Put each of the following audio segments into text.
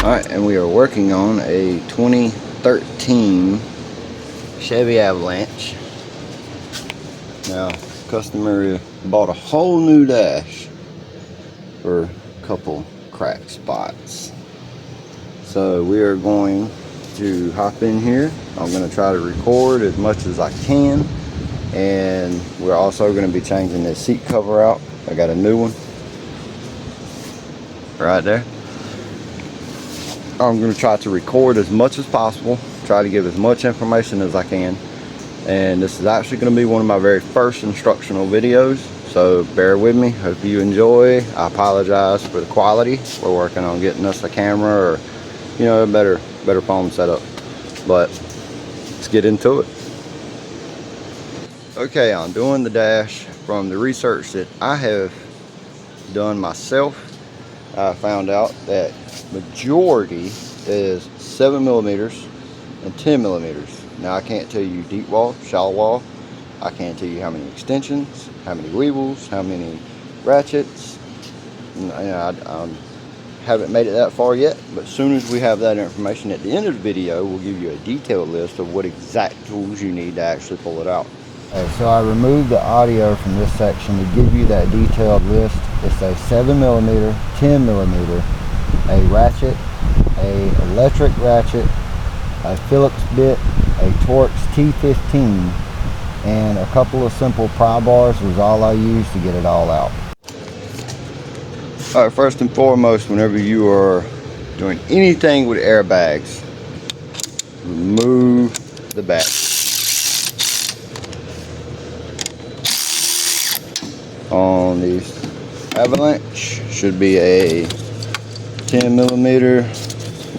Alright, and we are working on a 2013 Chevy Avalanche. Now, customer bought a whole new dash for a couple crack spots. So we are going to hop in here. I'm going to try to record as much as I can. And we're also going to be changing the seat cover out. I got a new one right there. I'm going to try to record as much as possible, try to give as much information as I can, and this is actually going to be one of my very first instructional videos, so bear with me. Hope you enjoy. I apologize for the quality. We're working on getting us a camera or a better phone setup, but let's get into it. Okay, I'm doing the dash. From the research that I have done myself, I found out that majority is 7mm and 10mm. Now I can't tell you deep wall, shallow wall. I can't tell you how many extensions, how many weevils, how many ratchets. I haven't made it that far yet, but as soon as we have that information at the end of the video, we'll give you a detailed list of what exact tools you need to actually pull it out. So I removed the audio from this section to give you that detailed list. It's a 7mm, 10mm, a ratchet, a electric ratchet, a Phillips bit, a Torx T15, and a couple of simple pry bars was all I used to get it all out. Alright, first and foremost, whenever you are doing anything with airbags, remove the back. On these Avalanche should be a 10mm.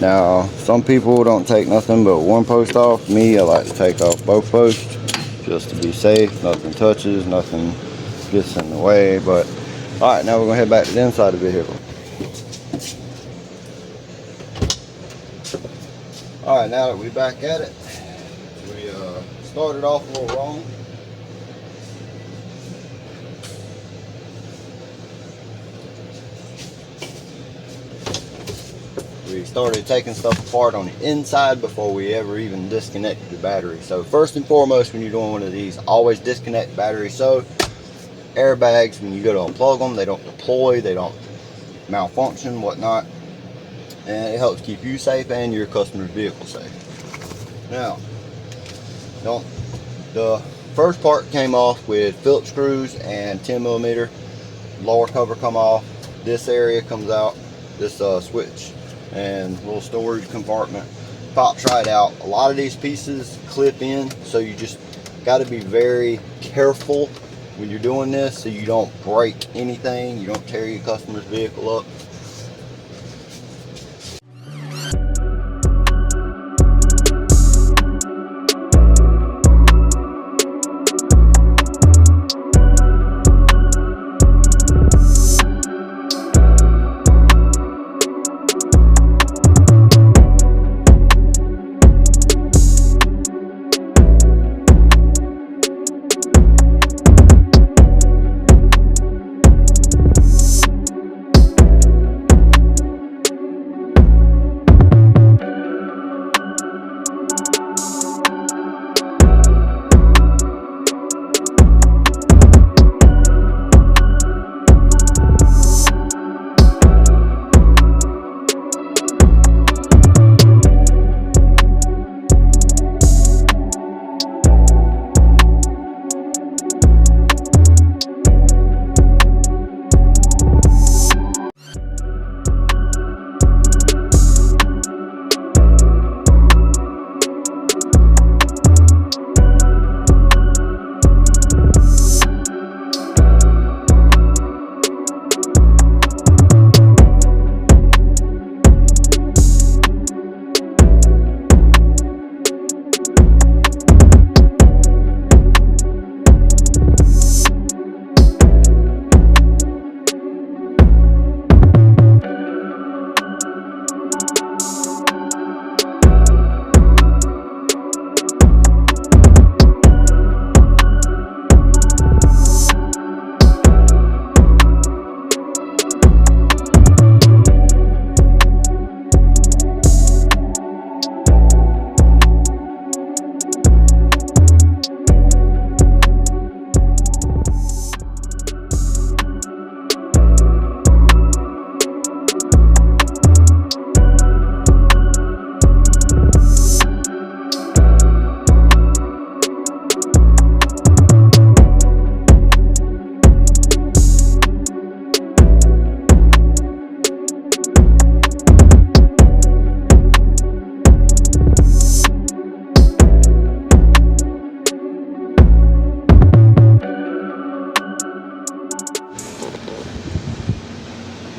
Now some people don't take nothing but one post off. Me, I like to take off both posts just to be safe. Nothing touches, nothing gets in the way. But alright, now we're gonna head back to the inside of the vehicle. Alright, now that we're back at it, we started off a little wrong. We started taking stuff apart on the inside before we ever even disconnected the battery. So first and foremost, when you're doing one of these, always disconnect the battery. So airbags, when you go to unplug them, they don't deploy, they don't malfunction, whatnot, and it helps keep you safe and your customer's vehicle safe. Now, the first part came off with Phillips screws and 10mm. Lower cover come off. This area comes out. This switch and little storage compartment pops right out. A lot of these pieces clip in, so you just got to be very careful when you're doing this so you don't break anything, you don't tear your customer's vehicle up.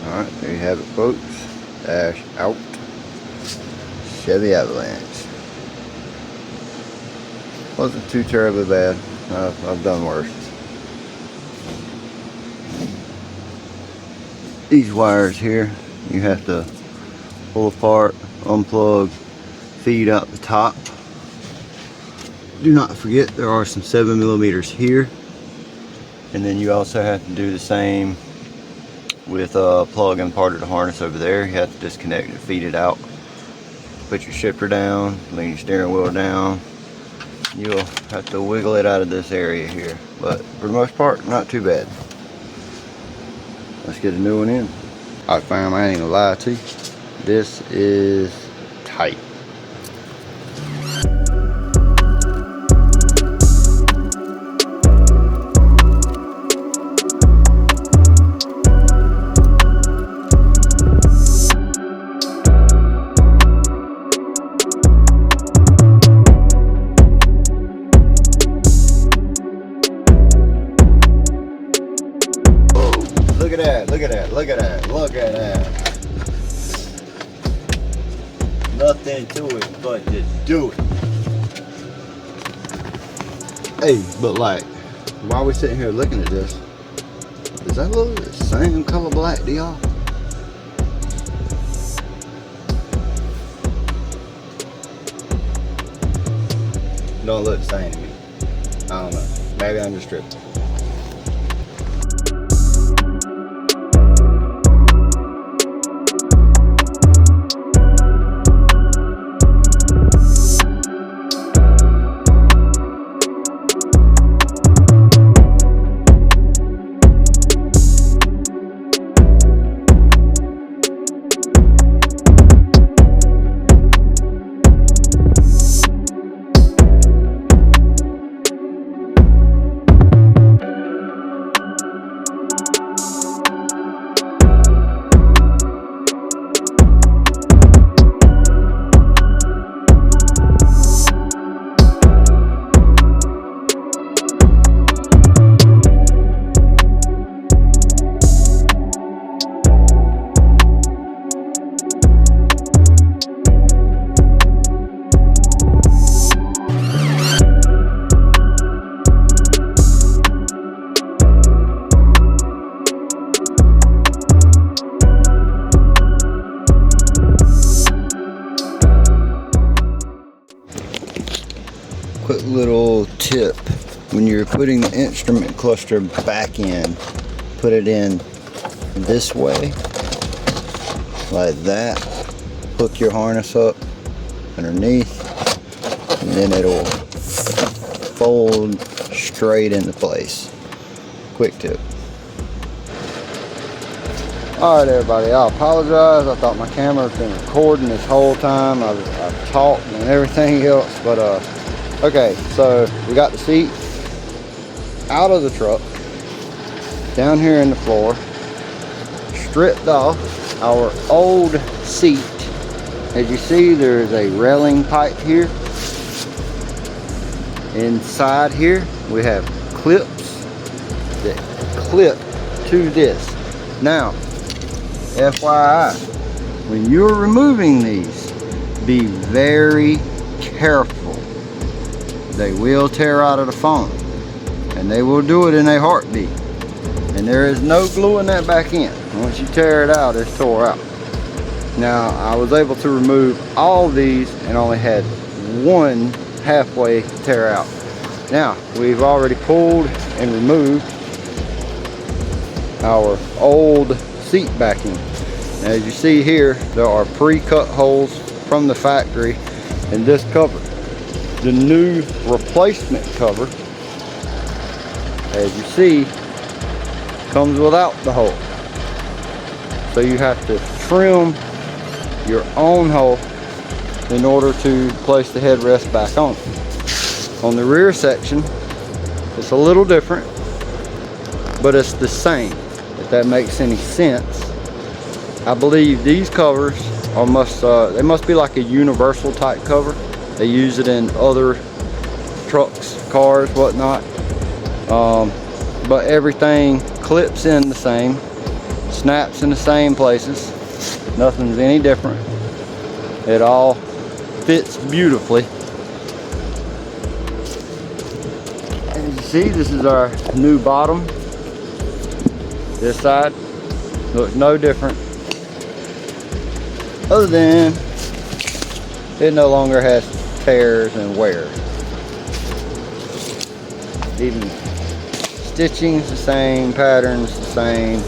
Alright, there you have it, folks. Dash out. Chevy Avalanche. Wasn't too terribly bad. I've done worse. These wires here, you have to pull apart, unplug, feed out the top. Do not forget there are some 7mm here, and then you also have to do the same with plug and part of the harness over there. You have to disconnect it, feed it out, put your shifter down, lean your steering wheel down. You'll have to wiggle it out of this area here, but for the most part, not too bad. Let's get a new one in. Alright fam, I ain't gonna lie to you, this is tight. Look at that, look at that, look at that, look at that. Nothing to it but just do it. Hey, but like, while we're sitting here looking at this, does that look the same color black to y'all? Don't look the same to me. I don't know. Maybe I'm just tripping. Quick little tip: when you're putting the instrument cluster back in, put it in this way, like that. Hook your harness up underneath, and then it'll fold straight into place. Quick tip. Alright everybody, I apologize. I thought my camera's been recording this whole time. I've talked and everything else, but okay, so we got the seat out of the truck, down here in the floor, stripped off our old seat. As you see, there's a railing pipe here. Inside here, we have clips that clip to this. Now, FYI, when you're removing these, be very careful. They will tear out of the foam, and they will do it in a heartbeat. And there is no gluing that back in. Once you tear it out, it's tore out. Now, I was able to remove all these and only had one halfway tear out. Now, we've already pulled and removed our old seat backing. As you see here, there are pre-cut holes from the factory in this cover. The new replacement cover, as you see, comes without the hole. So you have to trim your own hole in order to place the headrest back on. On the rear section, it's a little different, but it's the same, if that makes any sense. I believe these covers are they must be like a universal type cover. They use it in other trucks, cars, whatnot. But everything clips in the same. snaps in the same places. Nothing's any different. It all fits beautifully. As you see, this is our new bottom. This side looks no different, other than it no longer has tears and wear. Even stitching's the same, patterns the same.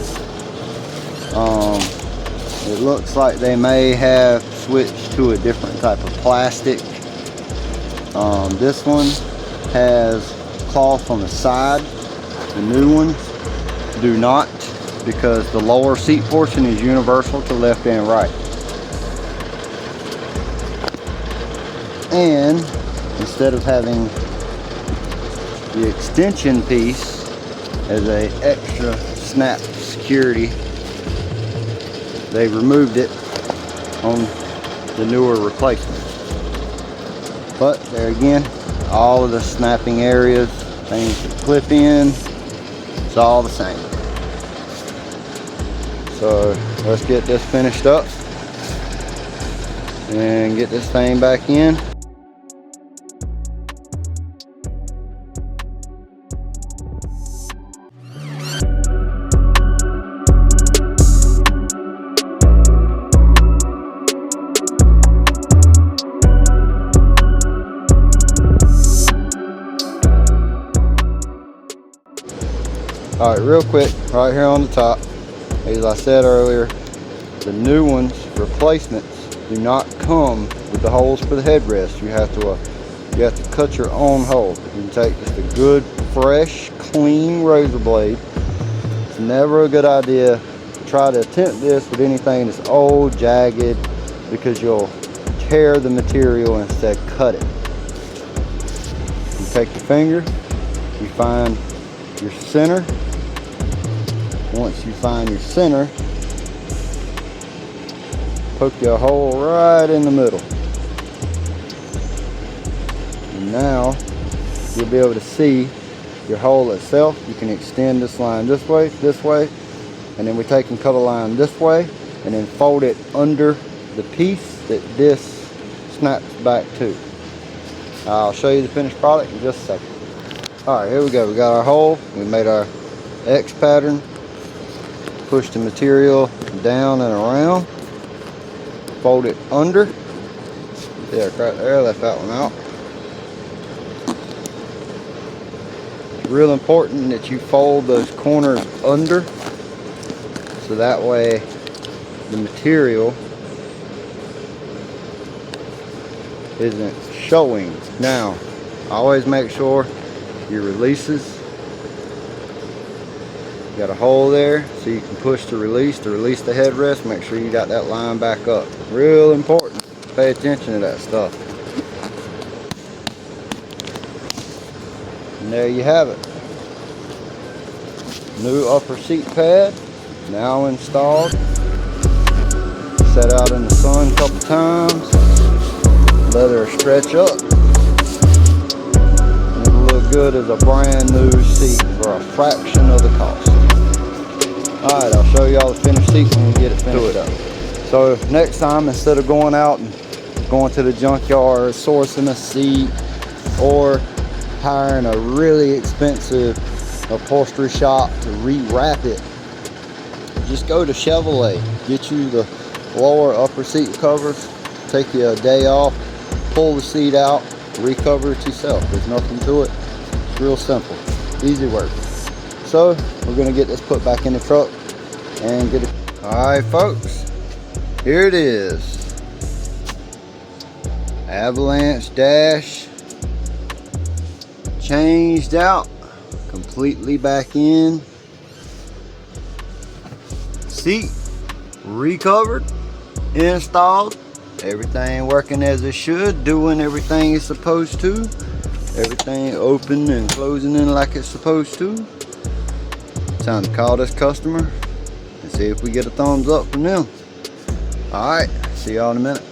It looks like they may have switched to a different type of plastic. This one has cloth on the side. The new ones do not, because the lower seat portion is universal to left and right. And instead of having the extension piece as a extra snap security, they removed it on the newer replacements. But there again, all of the snapping areas, things that clip in, it's all the same. So let's get this finished up and get this thing back in. All right, real quick, right here on the top, as I said earlier, the new ones, replacements, do not come with the holes for the headrest. You have to cut your own hole. You can take just a good, fresh, clean razor blade. It's never a good idea to try to attempt this with anything that's old, jagged, because you'll tear the material and instead cut it. You take your finger, you find your center. Once you find your center, poke your hole right in the middle. And now you'll be able to see your hole itself. You can extend this line this way, and then we take and cut a line this way, and then fold it under the piece that this snaps back to. I'll show you the finished product in just a second. All right, here we go. We got our hole. We made our X pattern. Push the material down and around. Fold it under. Yeah, right there. Left that one out. It's real important that you fold those corners under, so that way the material isn't showing. Now, always make sure your releases, you got a hole there so you can push to release the headrest. Make sure you got that line back up. Real important. Pay attention to that stuff. And there you have it. New upper seat pad now installed. Set out in the sun a couple times. Let her stretch up. And it'll look good as a brand new seat for a fraction of the cost. Alright, I'll show you all the finished seat when we get it finished up. So next time, instead of going out and going to the junkyard, sourcing a seat, or hiring a really expensive upholstery shop to rewrap it, just go to Chevrolet. Get you the lower upper seat covers, take you a day off, pull the seat out, recover it yourself. There's nothing to it. It's real simple, easy work. So we're gonna get this put back in the truck and get it. All right, folks, here it is. Avalanche dash changed out, completely back in. Seat recovered, installed, everything working as it should, doing everything it's supposed to, everything open and closing in like it's supposed to. Time to call this customer and see if we get a thumbs up from them. All right, see y'all in a minute.